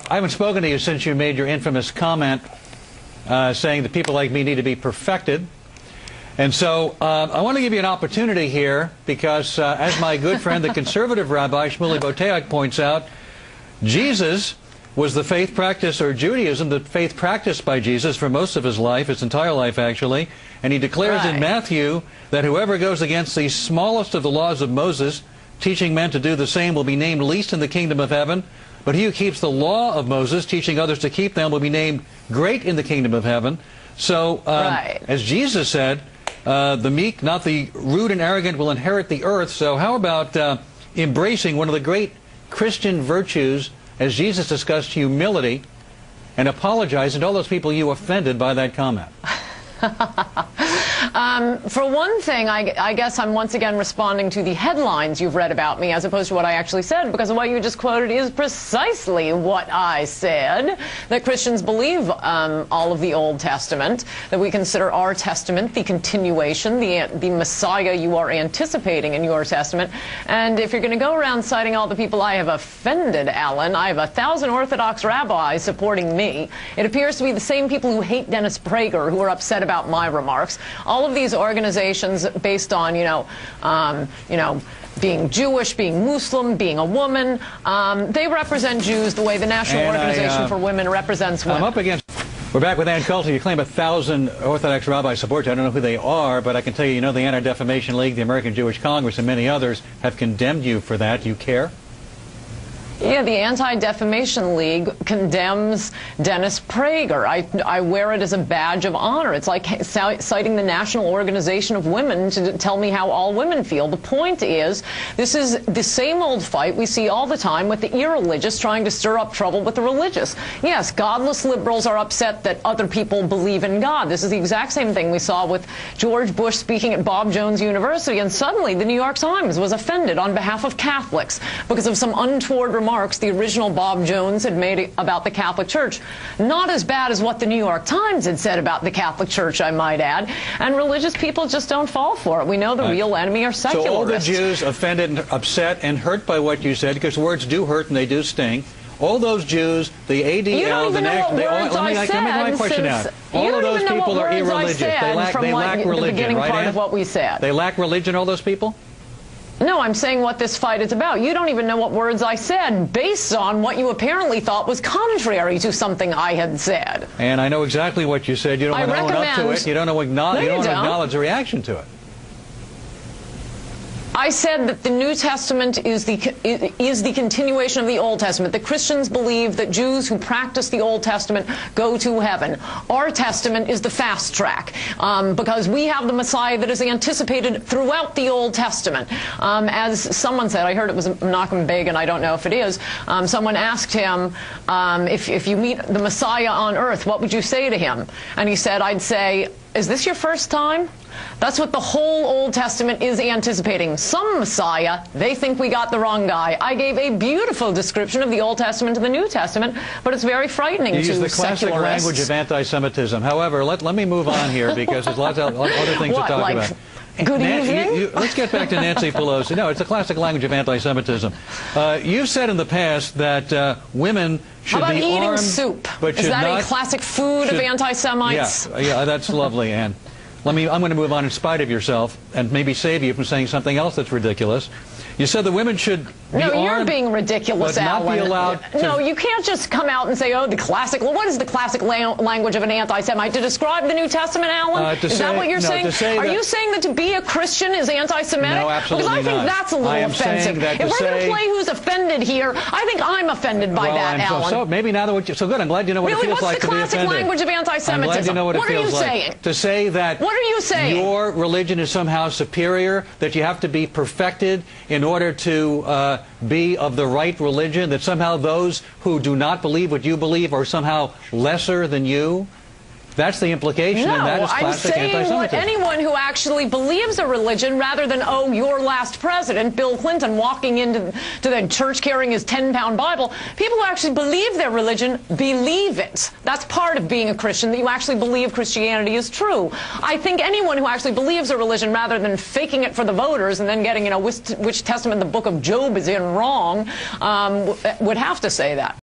I haven't spoken to you since you made your infamous comment saying that people like me need to be perfected. And so I want to give you an opportunity here because, as my good friend, the conservative rabbi Shmuley Boteach points out, Jesus was the faith practice, or Judaism, the faith practiced by Jesus for most of his life, his entire life actually. And he declares in Matthew that whoever goes against the smallest of the laws of Moses, teaching men to do the same, will be named least in the kingdom of heaven. But he who keeps the law of Moses, teaching others to keep them, will be named great in the kingdom of heaven. So, as Jesus said, the meek, not the rude and arrogant, will inherit the earth. So how about embracing one of the great Christian virtues, as Jesus discussed, humility, and apologizing to all those people you offended by that comment? For one thing, I guess I'm once again responding to the headlines you've read about me as opposed to what I actually said, because what you just quoted is precisely what I said, that Christians believe all of the Old Testament, that we consider our Testament the continuation, the Messiah you are anticipating in your Testament. And if you're going to go around citing all the people I have offended, Alan, I have 1,000 Orthodox rabbis supporting me. It appears to be the same people who hate Dennis Prager who are upset about my remarks. All of these organizations based on, being Jewish, being Muslim, being a woman, they represent Jews the way the National Organization for Women represents women. We're back with Ann Coulter. You claim 1,000 Orthodox rabbis support you. I don't know who they are, but I can tell you, the Anti-Defamation League, the American Jewish Congress, and many others have condemned you for that. Do you care? Yeah, the Anti-Defamation League condemns Dennis Prager. I wear it as a badge of honor. It's like citing the National Organization of Women to tell me how all women feel. The point is, this is the same old fight we see all the time with the irreligious trying to stir up trouble with the religious. Yes, godless liberals are upset that other people believe in God. This is the exact same thing we saw with George Bush speaking at Bob Jones University, and suddenly the New York Times was offended on behalf of Catholics because of some untoward remarks the original Bob Jones had made about the Catholic Church. Not as bad as what the New York Times had said about the Catholic Church, I might add. And religious people just don't fall for it. We know the real enemy are secularists. So all the Jews offended and upset and hurt by what you said, because words do hurt and they do sting. All those Jews, the ADL, the National... Let me get my question out. All of those people are irreligious. They lack religion, right, Ann? What we said. They lack religion, all those people? No, I'm saying what this fight is about. You don't even know what words I said based on what you apparently thought was contrary to something I had said. And I know exactly what you said. You don't want to own up to it. You don't want to acknowledge the reaction to it. I said that the New Testament is the continuation of the Old Testament. The Christians believe that Jews who practice the Old Testament go to heaven. Our Testament is the fast track because we have the Messiah that is anticipated throughout the Old Testament. As someone said, I heard it was Menachem Begin, I don't know if it is, someone asked him, if you meet the Messiah on earth, what would you say to him? And he said, I'd say, is this your first time? That's what the whole Old Testament is anticipating. Some Messiah, they think we got the wrong guy. I gave a beautiful description of the Old Testament to the New Testament, but it's very frightening to secularists. You use the classic language of anti-Semitism. However, let me move on here because there's lots of other things to talk about. Good evening? Let's get back to Nancy Pelosi. No, it's the classic language of anti-Semitism. You've said in the past that women should be armed. How about eating soup? Is that a classic food of anti-Semites? Yeah, that's lovely, Ann. I'm going to move on in spite of yourself and maybe save you from saying something else that's ridiculous. You said the women should be armed. No, you're being ridiculous, Alan. Not be allowed to... No, you can't just come out and say, oh, the classic... Well, what is the classic language of an anti-Semite? To describe the New Testament, Alan? Is that what you're saying? Are you saying that to be a Christian is anti-Semitic? No, absolutely not. Because I think that's a little offensive. If we're going to play who's offended here, I think I'm offended by that, Alan. So maybe now that so good, I'm glad you know what it feels like to be offended. What's the classic language of anti-Semitism? I'm glad you know what it feels like. What are you saying? To say that... What are you saying? Your religion is somehow superior, that you have to be perfected in order to be of the right religion, that somehow those who do not believe what you believe are somehow lesser than you? That's the implication, and that is classic anti-Semitism. I'm saying what anyone who actually believes a religion, rather than, oh, your last president, Bill Clinton, walking into the church carrying his 10-pound Bible, people who actually believe their religion believe it. That's part of being a Christian, that you actually believe Christianity is true. I think anyone who actually believes a religion, rather than faking it for the voters and then getting, which testament the book of Job is in wrong, would have to say that.